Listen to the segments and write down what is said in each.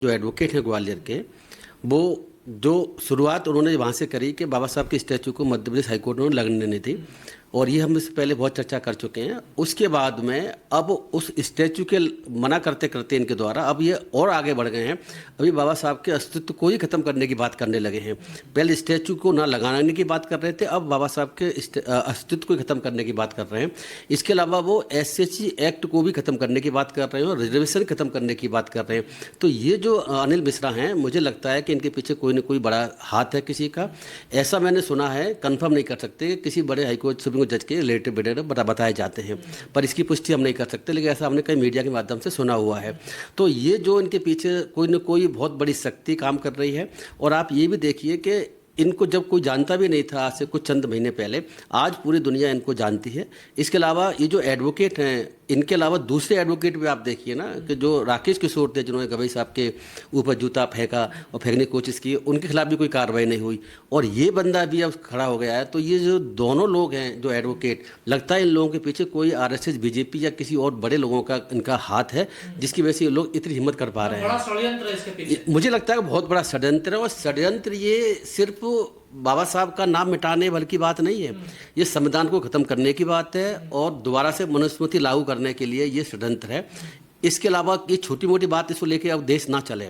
जो एडवोकेट हैं ग्वालियर के, वो जो शुरुआत उन्होंने वहाँ से करी कि बाबा साहब के स्टैचू को मध्य प्रदेश हाईकोर्ट में लगने नहीं थी, और ये हम इससे पहले बहुत चर्चा कर चुके हैं। उसके बाद में अब उस स्टैचू के मना करते करते इनके द्वारा अब ये और आगे बढ़ गए हैं। अभी बाबा साहब के अस्तित्व को ही खत्म करने की बात करने लगे हैं। पहले स्टैचू को ना लगाने की बात कर रहे थे, अब बाबा साहब के अस्तित्व को खत्म करने की बात कर रहे हैं। इसके अलावा वो SHC एक्ट को भी खत्म करने की बात कर रहे हैं और रिजर्वेशन खत्म करने की बात कर रहे हैं। तो ये जो अनिल मिश्रा हैं, मुझे लगता है कि इनके पीछे कोई ना कोई बड़ा हाथ है किसी का। ऐसा मैंने सुना है, कंफर्म नहीं कर सकते, किसी बड़े हाईकोर्ट सुप्रीम जज के रिलेटिव बताए जाते हैं, पर इसकी पुष्टि हम नहीं कर सकते, लेकिन ऐसा हमने कई मीडिया के माध्यम से सुना हुआ है। तो ये जो इनके पीछे कोई न कोई बहुत बड़ी शक्ति काम कर रही है। और आप ये भी देखिए कि इनको जब कोई जानता भी नहीं था आज से कुछ चंद महीने पहले, आज पूरी दुनिया इनको जानती है। इसके अलावा ये जो एडवोकेट हैं, इनके अलावा दूसरे एडवोकेट भी आप देखिए ना, कि जो राकेश किशोर थे जिन्होंने गवई साहब के ऊपर जूता फेंका और फेंकने की कोशिश की, उनके खिलाफ भी कोई कार्रवाई नहीं हुई, और ये बंदा भी अब खड़ा हो गया है। तो ये जो दोनों लोग हैं जो एडवोकेट, लगता है इन लोगों के पीछे कोई RSS BJP या किसी और बड़े लोगों का इनका हाथ है, जिसकी वजह से ये लोग इतनी हिम्मत कर पा रहे बड़ा षड्यंत्र है इसके पीछे। हैं। मुझे लगता है कि बहुत बड़ा षड्यंत्र है, और षड्यंत्र ये सिर्फ बाबा साहब का नाम मिटाने वाली की बात नहीं है, ये संविधान को खत्म करने की बात है और दोबारा से मनुस्मृति लागू करने के लिए ये षड्यंत्र है। इसके अलावा ये छोटी मोटी बात इसको लेके अब देश ना चले,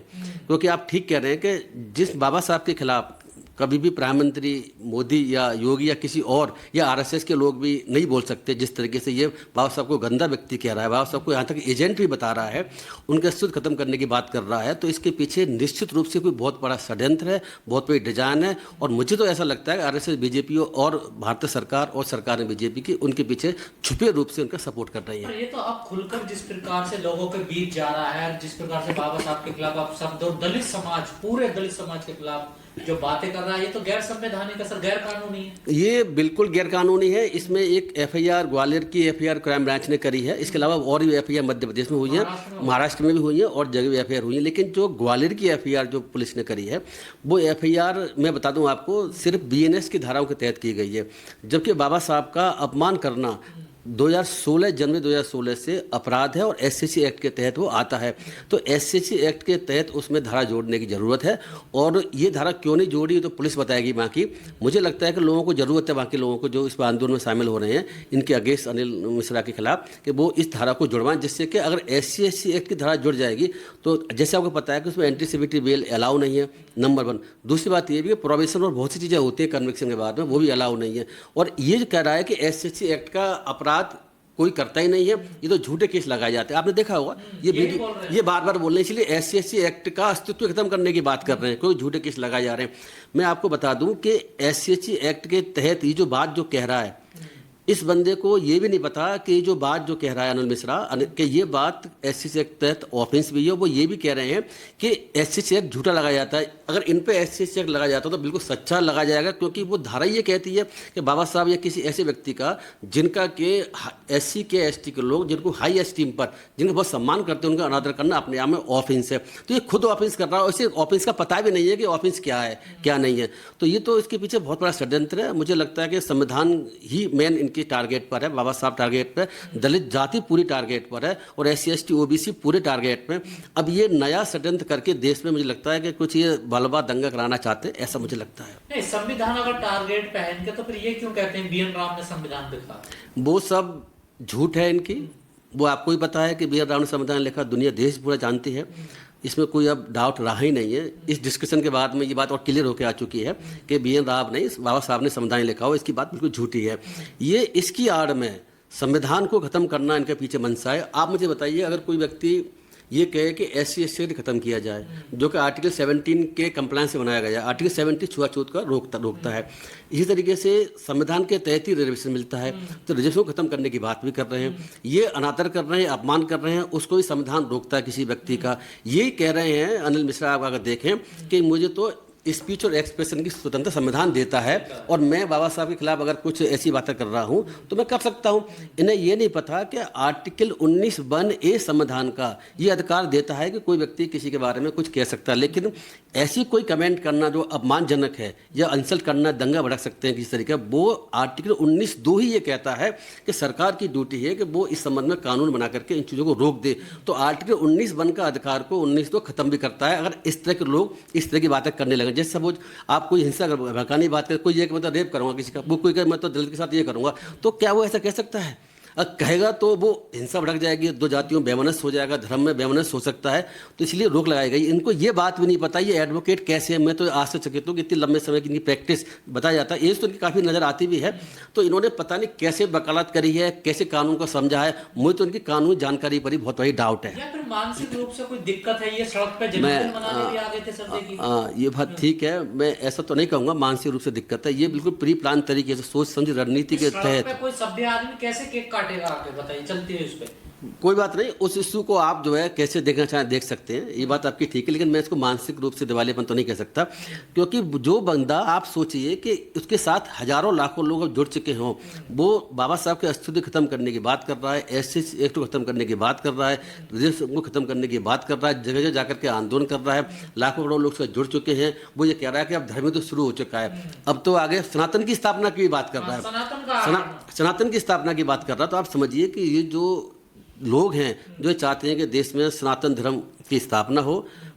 क्योंकि आप ठीक कह रहे हैं कि जिस बाबा साहब के खिलाफ कभी भी प्रधानमंत्री मोदी या योगी या किसी और या RSS के लोग भी नहीं बोल सकते, जिस तरीके से ये बाबा साहब को गंदा व्यक्ति कह रहा है, बाबा साहब को यहाँ तक एजेंट भी बता रहा है, उनके अस्तित्व खत्म करने की बात कर रहा है। तो इसके पीछे निश्चित रूप से कोई बहुत बड़ा षड्यंत्र है, बहुत बड़ी डिजाइन है। और मुझे तो ऐसा लगता है कि RSS BJP और भारतीय सरकार और सरकार BJP की उनके पीछे छुपे रूप से उनका सपोर्ट कर रही है। ये तो अब खुलकर जिस प्रकार से लोगों के बीच जा रहा है, जिस प्रकार से बाबा साहब के खिलाफ आप शब्द और दलित समाज, पूरे दलित समाज के खिलाफ जो बातें कर रहा है, ये तो गैर संवैधानिक है सर, गैर कानूनी है। ये बिल्कुल गैर कानूनी है। इसमें एक FIR ग्वालियर की FIR क्राइम ब्रांच ने करी है। इसके अलावा और भी FIR मध्य प्रदेश में हुई है, महाराष्ट्र में भी हुई है और जगह भी FIR हुई है। लेकिन जो ग्वालियर की FIR जो पुलिस ने करी है, वो FIR मैं बता दूं आपको, सिर्फ BNS की धाराओं के तहत की गई है, जबकि बाबा साहब का अपमान करना 2016 जनवरी 2016 से अपराध है और SHC एक्ट के तहत वो आता है। तो SHC एक्ट के तहत उसमें धारा जोड़ने की ज़रूरत है, और ये धारा क्यों नहीं जोड़ी तो पुलिस बताएगी बाकी। मुझे लगता है कि लोगों को ज़रूरत है, बाकी लोगों को जो इस आंदोलन में शामिल हो रहे हैं इनके अगेंस्ट अनिल मिश्रा के खिलाफ, कि वो इस धारा को जुड़वाएं, जिससे कि अगर SC/SC एक्ट की धारा जुड़ जाएगी तो जैसे आपको पता है कि उसमें एंटीसिपेटरी बेल अलाउ नहीं है, नंबर 1। दूसरी बात ये भी कि प्रोबेशन और बहुत सी चीज़ें होती है कन्विक्शन के बाद में, वो भी अलाउ नहीं है। और ये कह रहा है कि SHC एक्ट का अपराध कोई करता ही नहीं है, ये तो झूठे केस लगाए जाते हैं। आपने देखा होगा ये बार बार बोल रहे हैं, इसलिए SC/SC एक्ट का अस्तित्व खत्म करने की बात कर रहे हैं, कोई झूठे केस लगाए जा रहे हैं। मैं आपको बता दूं कि SC/SC एक्ट के तहत ये जो बात जो कह रहा है, इस बंदे को ये भी नहीं पता कि जो बात जो कह रहा है अनिल मिश्रा कि ये बात SCC एक्ट तहत ऑफेंस भी है। वो ये भी कह रहे हैं कि SCC एक्ट झूठा लगाया जाता है। अगर इन पे SCC एक्ट लगाया जाता तो बिल्कुल सच्चा लगा जाएगा, क्योंकि वो धारा ये कहती है कि बाबा साहब या किसी ऐसे व्यक्ति का जिनका के SC के ST के लोग जिनको हाई एस्टीम पर, जिनको बहुत सम्मान करते हैं, उनका अनादर करना अपने आप में ऑफेंस है। तो ये खुद ऑफेंस कर रहा है, और इसे ऑफेंस का पता भी नहीं है कि ऑफेंस क्या है क्या नहीं है। तो ये तो इसके पीछे बहुत बड़ा षड्यंत्र है। मुझे लगता है कि संविधान ही मेन इनकी टारगेट पर है, बाबा साहब टारगेट पर, दलित जाति पूरी टारगेट पर है, और SC ST OBC पूरे टारगेट में। अब ये नया षड्यंत्र करके देश में मुझे लगता है कि कुछ ये बलवा दंगा कराना चाहते हैं, ऐसा मुझे लगता है। नहीं, संविधान अगर टारगेट पे है इनके, तो फिर ये क्यों कहते हैं BN राव ने संविधान लिखा? वो सब झूठ है इनकी। वो आपको ही पता है कि BN राव ने संविधान लिखा, दुनिया देश पूरा जानती है, इसमें कोई अब डाउट रहा ही नहीं है। इस डिस्कशन के बाद में ये बात और क्लियर होकर आ चुकी है कि BN राव नहीं, बाबा साहब ने संविधान लिखा हो, इसकी बात बिल्कुल झूठी है। ये इसकी आड़ में संविधान को खत्म करना इनके पीछे मंशा है। आप मुझे बताइए, अगर कोई व्यक्ति ये कहे कि SC ST एक्ट खत्म किया जाए, जो कि आर्टिकल 17 के कंप्लायंस से बनाया गया है, आर्टिकल 70 छुआछूत का रोकता है। इसी तरीके से संविधान के तहत ही रिजर्वेशन मिलता है, तो रिजर्वेशन को खत्म करने की बात भी कर रहे हैं। ये अनादर कर रहे हैं, अपमान कर रहे हैं, उसको भी संविधान रोकता है किसी व्यक्ति का। ये कह रहे हैं अनिल मिश्रा, आप अगर देखें कि मुझे तो स्पीच और एक्सप्रेशन की स्वतंत्रता संविधान देता है, और मैं बाबा साहब के खिलाफ अगर कुछ ऐसी बातें कर रहा हूं तो मैं कर सकता हूं। इन्हें ये नहीं पता कि आर्टिकल 19(1)(a) संविधान का ये अधिकार देता है कि कोई व्यक्ति किसी के बारे में कुछ कह सकता है, लेकिन ऐसी कोई कमेंट करना जो अपमानजनक है या इंसल्ट करना, दंगा भड़क सकते हैं किसी तरीके, वो आर्टिकल 19(2) ही ये कहता है कि सरकार की ड्यूटी है कि वो इस संबंध में कानून बना करके इन चीज़ों को रोक दे। तो आर्टिकल 19(1) का अधिकार को 19(2) खत्म भी करता है अगर इस तरह के लोग इस तरह की बातें करने लगे। जैसे सपोज आप कोई हिंसा भड़काने की बात करें, कोई ये कि मतलब रेप करूंगा किसी का, वो कोई कहे मैं तो दलित के साथ ये करूंगा, तो क्या वो ऐसा कह सकता है? कहेगा तो वो हिंसा भड़क जाएगी, दो जातियों में वैमनस्य हो जाएगा, धर्म में वैमनस्य हो सकता है, तो इसलिए रोक लगाई गई। इनको ये बात भी नहीं पता ये एडवोकेट कैसे है। मैं तो आश्चर्यचकित हूँ कि इतनी लंबे समय की इनकी प्रैक्टिस बताया जाता है, एज तो इनकी काफ़ी नज़र आती भी है, तो इन्होंने पता नहीं कैसे वकालत करी है, कैसे कानून को समझा है। मुझे तो इनकी कानूनी जानकारी पर ही बहुत बड़ी डाउट है। या फिर मानसिक रूप से कोई दिक्कत है, ये सड़क पे जन्मदिन मनाने भी आ गए थे सर देखिए। ये बात ठीक है, मैं ऐसा तो नहीं कहूँगा मानसिक रूप से दिक्कत है, ये बिल्कुल प्री प्लान तरीके से सोच समझ रणनीति के तहत। कोई सभ्य आदमी कैसे केक काटेगा आके बताइए, चलती है उस पे। कोई बात नहीं, उस इशू को आप जो है कैसे देखना चाहें देख सकते हैं, ये बात आपकी ठीक है, लेकिन मैं इसको मानसिक रूप से दिवालियापन तो नहीं कह सकता, क्योंकि जो बंदा, आप सोचिए कि उसके साथ हजारों लाखों लोग जुड़ चुके हों, वो बाबा साहब के अस्तित्व खत्म करने की बात कर रहा है, एससी एक्ट को खत्म करने की बात कर रहा है, रिजर्वेशन को खत्म करने की बात कर रहा है, जगह जगह जाकर के आंदोलन कर रहा है, लाखों करोड़ लोग उससे जुड़ चुके हैं। वो ये कह रहा है कि अब धर्म तो शुरू हो चुका है, अब तो आगे सनातन की स्थापना की बात कर रहा है, सनातन की स्थापना की बात कर रहा है। तो आप समझिए कि ये जो लोग हैं जो चाहते हैं कि देश में सनातन धर्म की स्थापना हो,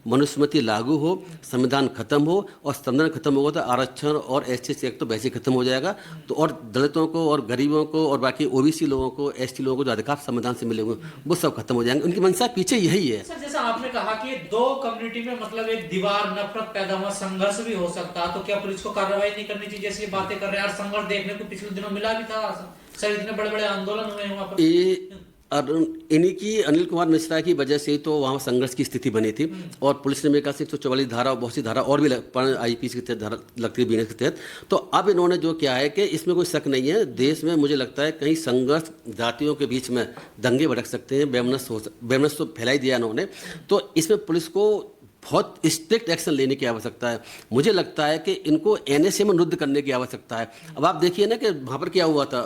मनुस्मृति लागू हो, संविधान खत्म हो, और संविधान खत्म होगा तो आरक्षण और एससी एक्ट तो वैसे ही खत्म हो जाएगा, तो और दलितों को और गरीबों को और बाकी ओबीसी लोगों को, एसटी लोगों को जो अधिकार संविधान से मिले हुए वो सब खत्म हो जाएंगे। उनकी मंशा पीछे यही है। सर जैसा आपने कहा कि दो कम्युनिटी में मतलब एक दीवार, नफरत पैदा हुआ, संघर्ष भी हो सकता, तो क्या पुलिस को कार्रवाई नहीं करनी चाहिए जैसी बातें कर रहे हैं? संघर्ष देखने को पिछले दिनों मिला भी था सर, इतने बड़े बड़े आंदोलन हुए वहाँ पर। और इन्हीं की अनिल कुमार मिश्रा की वजह से तो वहाँ संघर्ष की स्थिति बनी थी, और पुलिस ने मेरे ख्याल से 144 धारा और बहुत सी धारा और भी आईपीसी के तहत धारा लगती है, बीएनएस के तहत। तो अब इन्होंने जो किया है कि इसमें कोई शक नहीं है, देश में मुझे लगता है कहीं संघर्ष, जातियों के बीच में दंगे भड़क सकते हैं, वैमनस्य तो फैलाई दिया इन्होंने, तो इसमें पुलिस को बहुत स्ट्रिक्ट एक्शन लेने की आवश्यकता है। मुझे लगता है कि इनको एनएसए में निरुद्ध करने की आवश्यकता है। अब आप देखिए ना कि वहाँ पर क्या हुआ था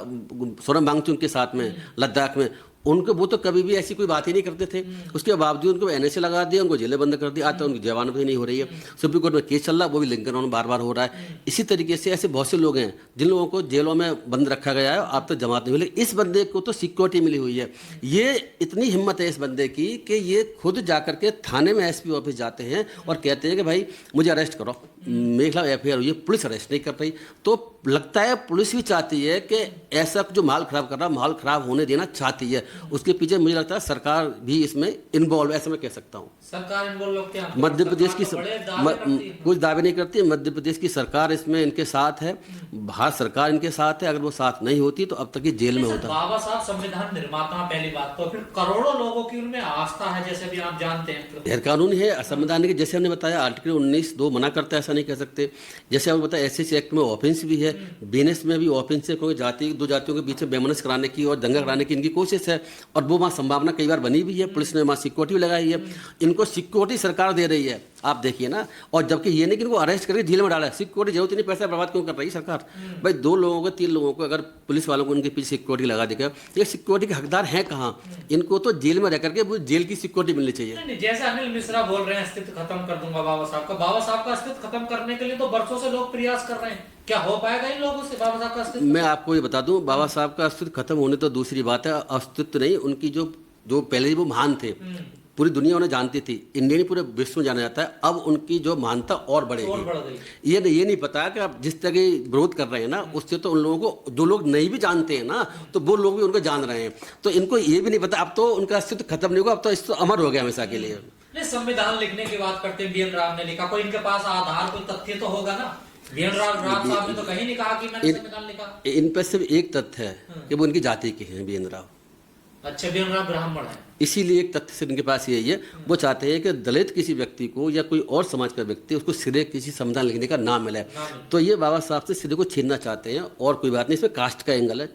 सोनम वांगचुक के साथ में लद्दाख में, उनको वो तो कभी भी ऐसी कोई बात ही नहीं करते थे, उसके बावजूद उनको एनएसए लगा दिया, उनको जेलें बंद कर दिया, आज तक उनकी जमानत भी नहीं हो रही है। सुप्रीम कोर्ट में केस चल रहा, वो भी लिंकन बार बार हो रहा है। इसी तरीके से ऐसे बहुत से लोग हैं जिन लोगों को जेलों में बंद रखा गया है, अब तक जमानत नहीं मिली। इस बंदे को तो सिक्योरिटी मिली हुई है। ये इतनी हिम्मत है इस बंदे की कि ये खुद जाकर के थाने में एसपी ऑफिस जाते हैं और कहते हैं कि भाई मुझे अरेस्ट करो, मेरे खिलाफ एफआईआर हुई है, पुलिस अरेस्ट नहीं कर रही। तो लगता है पुलिस भी चाहती है कि ऐसा जो माहौल खराब कर रहा है, माहौल खराब होने देना चाहती है। उसके पीछे मुझे लगता है सरकार भी इसमें इन्वॉल्व, ऐसा मैं कह सकता हूँ। सरकार इन्वॉल्व क्या? मध्य प्रदेश की कुछ दावे नहीं करती है, मध्य प्रदेश की सरकार इसमें इनके साथ है, भारत सरकार इनके साथ है। अगर वो साथ नहीं होती तो अब तक ये जेल में होता। बाबा साहब संविधान निर्माता, पहली बात तो, फिर करोड़ों लोगों की उनमें आस्था है, जैसे भी आप जानते हैं। गैर कानूनी है, असंवैधानिक, जैसे हमने बताया आर्टिकल 19(2) मना करता है, ऐसा नहीं कह सकते। जैसे हमने बताया एससी एक्ट में ऑफेंस भी है, बीएनएस में भी ऑफेंस है, क्योंकि दो जातियों के बीच में वैमनस्य कराने की और दंगा कराने की इनकी कोशिश है, और वो वहाँ संभावना कई बार बनी भी है। पुलिस ने वहाँ सिक्योरिटी भी लगाई है, इनको सिक्योरिटी सरकार दे रही है, आप देखिए ना। और जबकि ये नहीं कि इनको अरेस्ट करके जेल में डाला है, सिक्योरिटी जरूरत नहीं, पैसा बर्बाद क्यों कर रही है सरकार? भाई 2 लोगों को 3 लोगों को अगर पुलिस वालों को उनके पीछे सिक्योरिटी लगा देगा, ये सिक्योरिटी के हकदार हैं कहाँ? इनको तो जेल में रह करके वो जेल की सिक्योरिटी मिलनी चाहिए। जैसे अनिल मिश्रा बोल रहे हैं अस्तित्व खत्म कर दूंगा बाबा साहब का अस्तित्व खत्म करने के लिए तो बरसों से लोग प्रयास कर रहे हैं, क्या हो पाएगा इन लोगों से बाबा साहब का अस्तित्व? मैं आपको ये बता दूं, बाबा साहब का अस्तित्व खत्म होने तो दूसरी बात है, अस्तित्व नहीं, उनकी जो पहले वो महान थे, पूरी दुनिया उन्हें जानती थी, इंडिया नहीं पूरे विश्व में जाना जाता है, अब उनकी जो महानता और बढ़ेगी। ये नहीं पता कि आप जिस तरह विरोध कर रहे हैं ना, उससे तो उन लोगों को, जो लोग नहीं भी जानते हैं ना, तो वो लोग भी उनको जान रहे हैं, तो इनको ये भी नहीं पता, अब तो उनका अस्तित्व खत्म नहीं होगा, अब तो इसको अमर हो गया हमेशा के लिए। संविधान लिखने की बात करते हैं, BN राव ने लिखा, कोई इनके पास आधार, कोई तथ्य तो होगा ना? BN राव साहब ने तो कहीं नहीं कहा कि मैंने संविधान लिखा। इन पर सिर्फ एक तथ्य है कि वो उनकी जाति के हैं, BN राव। अच्छा, BN राव ब्राह्मण है, इसीलिए एक तथ्य से इनके पास यही है, वो चाहते हैं कि दलित किसी व्यक्ति को या कोई और समाज का व्यक्ति उसको सिरे किसी संविधान लिखने का नाम मिले, तो ये बाबा साहब से सिरे को छीनना चाहते हैं, और कोई बात नहीं, इसमें कास्ट का एंगल है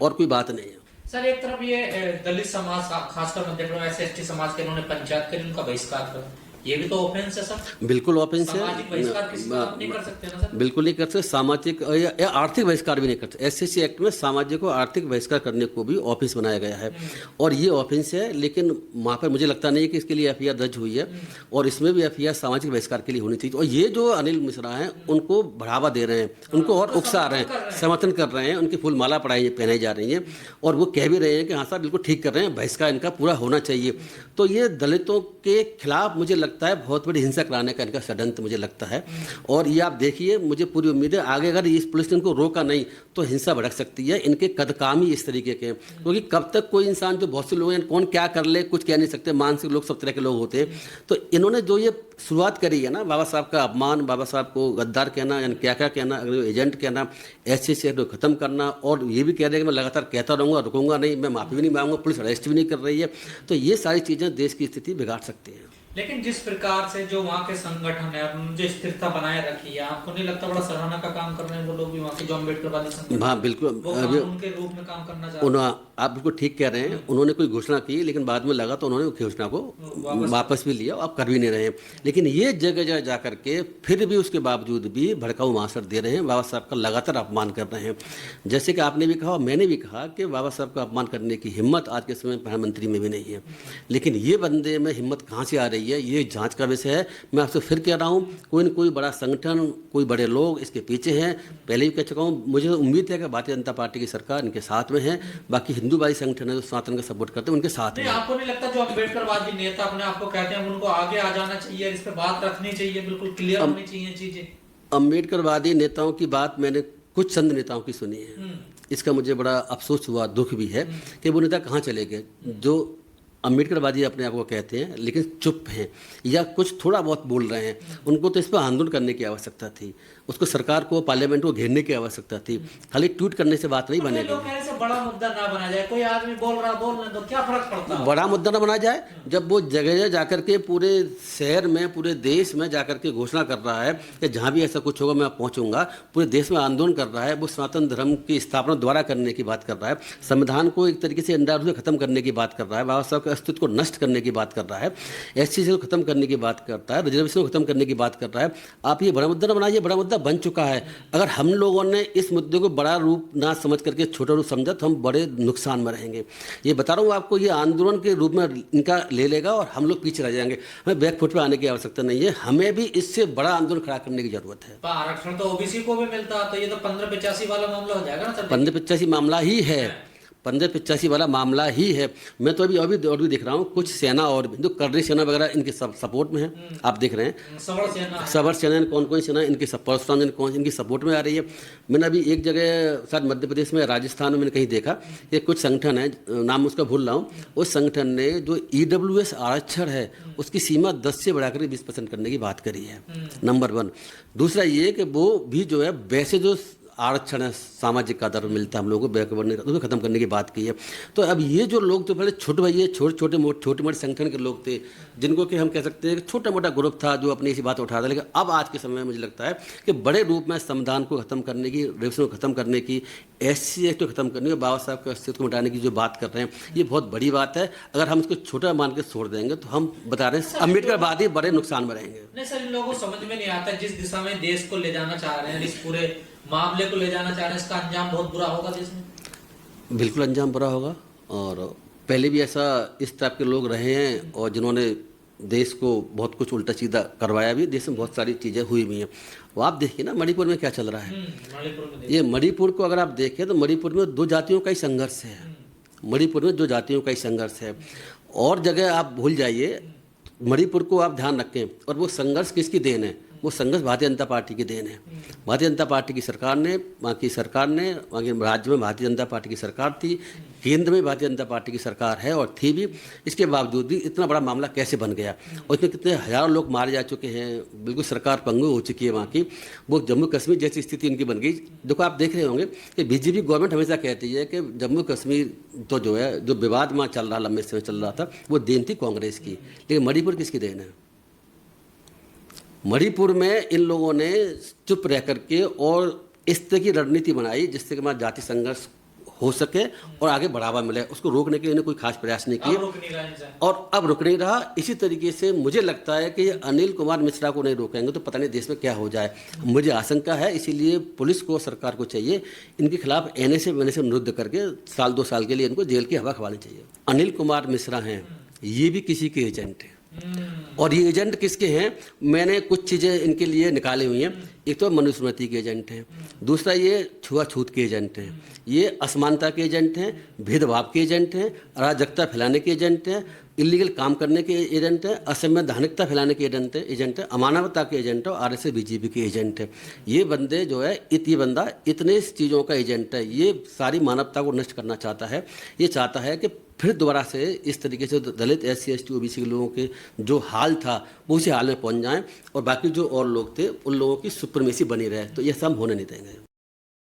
और कोई बात नहीं है। सर एक तरफ ये दलित समाज, खासकर मध्य प्रदेश SC/ST समाज के, इन्होंने पंचायत करी, उनका बहिष्कार करा, ये भी तो ऑफेंस है सर। बिल्कुल ऑफेंस है। सामाजिक बहिष्कार किसी का आप नहीं कर सकते ना सर। बिल्कुल नहीं कर सकते। सामाजिक या आर्थिक बहिष्कार भी नहीं कर सकते। एससीसी एक्ट में सामाजिक और आर्थिक बहिष्कार करने को भी ऑफेंस बनाया गया है और ये ऑफेंस है, लेकिन वहाँ पर मुझे लगता नहीं है कि इसके लिए एफआईआर दर्ज हुई है और इसमें भी एफआईआर सामाजिक बहिष्कार के लिए होनी चाहिए। और ये जो अनिल मिश्रा हैं उनको बढ़ावा दे रहे हैं, उनको और उकसा रहे हैं, समर्थन कर रहे हैं, उनकी फूल माला पहनाई जा रही है और वो कह भी रहे हैं कि हाँ साहब बिल्कुल ठीक कर रहे हैं, बहिष्कार इनका पूरा होना चाहिए। तो ये दलितों के खिलाफ मुझे लगता है बहुत बड़ी हिंसा कराने का इनका षड्यंत्र मुझे लगता है। और ये आप देखिए, मुझे पूरी उम्मीद है आगे अगर इस पुलिस ने इनको रोका नहीं तो हिंसा भड़क सकती है। इनके कदकाम ही इस तरीके के हैं, क्योंकि कब तक कोई इंसान, जो बहुत से लोग हैं, कौन क्या कर ले कुछ कह नहीं सकते, मानसिक लोग सब तरह के लोग होते हैं। तो इन्होंने जो ये शुरुआत करी है ना, बाबा साहब का अपमान, बाबा साहब को गद्दार कहना, यानी क्या क्या कहना, एजेंट कहना, ऐसे को खत्म करना और ये भी कह रहे हैं कि मैं लगातार कहता रहूँगा, रुकूंगा नहीं, मैं माफ़ी भी नहीं मांगूंगा, पुलिस अरेस्ट भी नहीं कर रही है। तो ये सारी चीज़ें देश की स्थिति बिगाड़ सकती हैं। लेकिन जिस प्रकार से जो वहाँ के संगठन है उन्होंने जो स्थिरता बनाए रखी है, आपको नहीं लगता बड़ा सराहना का काम कर रहे हैं वो लोग भी, वहाँ के जो अम्बेडकरवादी संगठन? हाँ बिल्कुल, उनके रूप में काम करना चाह रहे हैं। आप बिल्कुल ठीक कह रहे हैं। उन्होंने कोई घोषणा की लेकिन बाद में लगा तो उन्होंने घोषणा को वापस भी लिया, आप कर भी नहीं रहे हैं। लेकिन ये जगह जगह जा करके फिर भी उसके बावजूद भी भड़काऊ भाषण दे रहे हैं, बाबा साहब का लगातार अपमान कर रहे हैं। जैसे कि आपने भी कहा और मैंने भी कहा कि बाबा साहब का अपमान करने की हिम्मत आज के समय प्रधानमंत्री में भी नहीं है। लेकिन ये बंदे में हिम्मत कहाँ से आ रही है, ये जांच का विषय है। मैं आपसे फिर कह रहा हूँ, कोई न कोई बड़ा संगठन, कोई बड़े लोग इसके पीछे हैं। पहले भी कह चुका हूँ, मुझे उम्मीद है कि भारतीय जनता पार्टी की सरकार इनके साथ में है। बाकी हिंदूवादी संगठन है जो सनातन का सपोर्ट करते हैं, उनके साथ नहीं, आपको नहीं लगता जो अम्बेडकरवादी नेता अपने आपको कहते हैं उनको आगे आ जाना चाहिए, इस पे बात रखनी चाहिए, बिल्कुल क्लियर होनी चाहिए चीजें? अम्बेडकरवादी नेताओं की बात मैंने कुछ संत नेताओं की सुनी है, इसका मुझे बड़ा अफसोस हुआ, दुख भी है कि वो नेता कहाँ चले गए जो अम्बेडकरवादी अपने आप को कहते हैं लेकिन चुप हैं या कुछ थोड़ा बहुत बोल रहे हैं। उनको तो इस पर आंदोलन करने की आवश्यकता थी, उसको सरकार को, पार्लियामेंट को घेरने की आवश्यकता थी। खाली ट्वीट करने से बात नहीं बनेगी। लोग कह रहे हैं बड़ा मुद्दा ना बना जाए, कोई आदमी बोल रहा बोलने तो क्या फर्क पड़ता है? बड़ा मुद्दा ना बना जाए जब वो जगह जगह जाकर के पूरे शहर में, पूरे देश में जाकर के घोषणा कर रहा है कि जहाँ भी ऐसा कुछ होगा मैं पहुँचूंगा, पूरे देश में आंदोलन कर रहा है, वो सनातन धर्म की स्थापना द्वारा करने की बात कर रहा है, संविधान को एक तरीके से अंधाधुंध से खत्म करने की बात कर रहा है, बाबा साहब के अस्तित्व को नष्ट करने की बात कर रहा है, एससी को खत्म करने की बात करता है, रिजर्वेशन को खत्म करने की बात कर रहा है। आप ये बड़ा मुद्दा ना बनाइए, बड़ा मुद्दा बन चुका है। अगर हम लोगों ने इस मुद्दे को बड़ा रूप ना समझ करके छोटा रूप समझा तो हम बड़े नुकसान में रहेंगे। ये बता रहा हूँ आपको, ये आंदोलन के रूप में इनका ले लेगा और हम लोग पीछे रह जाएंगे। हमें बैकफुट पे आने की आवश्यकता नहीं है, हमें भी इससे बड़ा आंदोलन खड़ा करने की जरूरत है। आरक्षण तो ओबीसी को भी मिलता, तो ये तो 1585 वाला मामला हो जाएगा ना सर? 1585 मामला ही है, 1585 वाला मामला ही है। मैं तो अभी और भी देख रहा हूँ, कुछ सेना और भी जो कर्री सेना वगैरह इनके सब सपोर्ट में है। आप देख रहे हैं सवर सेना, कौन कौन सेना इनकी परशुराम कौन इनकी सपोर्ट में आ रही है। मैंने अभी एक जगह शायद मध्य प्रदेश में, राजस्थान में मैंने कहीं देखा कि कुछ संगठन है, नाम उसका भूल रहा हूँ, उस संगठन ने जो EWS आरक्षण है उसकी सीमा 10 से बढ़ाकर 20% करने की बात करी है, नंबर 1। दूसरा ये कि वो भी जो है वैसे जो आरक्षण है, सामाजिक आधार पर मिलता है हम लोगों को, बैकवर्ड उसको खत्म करने की बात की है। तो अब ये जो लोग तो पहले छोटे भैया छोटे मोटे संगठन के लोग थे, जिनको कि हम कह सकते हैं कि छोटा मोटा ग्रुप था जो अपनी ऐसी बात उठाता, लेकिन अब आज के समय में मुझे लगता है कि बड़े रूप में संविधान को खत्म करने की, रिजर्वेशन को खत्म करने की, SC एक्ट को खत्म करने की, बाबा साहब के अस्तित्व को मिटाने की जो बात कर रहे हैं, ये बहुत बड़ी बात है। अगर हम इसको छोटा मान के छोड़ देंगे तो हम बता रहे हैं अम्बेडकरवादी बड़े नुकसान में रहेंगे। नहीं सर, इन लोगों को समझ में नहीं आता जिस दिशा में देश को ले जाना चाह रहे हैं, इस पूरे मामले को ले जाना चाह रहे हैं, इसका अंजाम बहुत बुरा होगा देश में। बिल्कुल अंजाम बुरा होगा, और पहले भी ऐसा इस टाइप के लोग रहे हैं और जिन्होंने देश को बहुत कुछ उल्टा सीधा करवाया भी, देश में बहुत सारी चीज़ें हुई भी हैं। वो आप देखिए ना मणिपुर में क्या चल रहा है। ये मणिपुर को अगर आप देखें तो मणिपुर में 2 जातियों का ही संघर्ष है, मणिपुर में 2 जातियों का ही संघर्ष है। और जगह आप भूल जाइए, मणिपुर को आप ध्यान रखें। और वो संघर्ष किसकी देन है? वो संघर्ष भारतीय जनता पार्टी की देन है। भारतीय जनता पार्टी की सरकार ने, वहाँ की राज्य में भारतीय जनता पार्टी की सरकार थी, केंद्र में भारतीय जनता पार्टी की सरकार है और थी भी। इसके बावजूद भी इतना बड़ा मामला कैसे बन गया और इसमें कितने हज़ारों लोग मारे जा चुके हैं, बिल्कुल सरकार पंगु हो चुकी है वहाँ की। वो जम्मू कश्मीर जैसी स्थिति उनकी बन गई। देखो आप देख रहे होंगे कि बीजेपी गवर्नमेंट हमेशा कहती है कि जम्मू कश्मीर तो जो है, जो विवाद वहाँ चल रहा, लंबे समय चल रहा था, वो देन थी कांग्रेस की। लेकिन मणिपुर किसकी देन है? मणिपुर में इन लोगों ने चुप रह करके और इस तरह की रणनीति बनाई जिससे कि हमारा जाति संघर्ष हो सके और आगे बढ़ावा मिले, उसको रोकने के लिए इन्होंने कोई खास प्रयास नहीं किए अब रुक नहीं रहा इंसान। और अब रुक नहीं रहा। इसी तरीके से मुझे लगता है कि ये अनिल कुमार मिश्रा को नहीं रोकेंगे तो पता नहीं देश में क्या हो जाए, मुझे आशंका है। इसीलिए पुलिस को, सरकार को चाहिए इनके खिलाफ NSA से निरुद्ध करके 1-2 साल के लिए इनको जेल की हवा खवानी चाहिए। अनिल कुमार मिश्रा हैं, ये भी किसी के एजेंट हैं और ये एजेंट किसके हैं, मैंने कुछ चीज़ें इनके लिए निकाली हुई हैं। एक तो मनुस्मृति के एजेंट हैं, दूसरा ये छुआछूत के एजेंट हैं, ये असमानता के एजेंट हैं, भेदभाव के एजेंट हैं, अराजकता फैलाने के एजेंट हैं, इलीगल काम करने के एजेंट हैं, असंवैधानिकता फैलाने के एजेंट है, अमानवता के एजेंट है और RSS BJP के एजेंट है। ये बंदे जो है ये बंदा इतने चीज़ों का एजेंट है, ये सारी मानवता को नष्ट करना चाहता है। ये चाहता है कि फिर दोबारा से इस तरीके से दलित SC ST OBC के लोगों के जो हाल था वो उसी हाल में पहुंच जाएं और बाकी जो और लोग थे उन लोगों की सुप्रीमेसी बनी रहे, तो ये सब होने नहीं देंगे।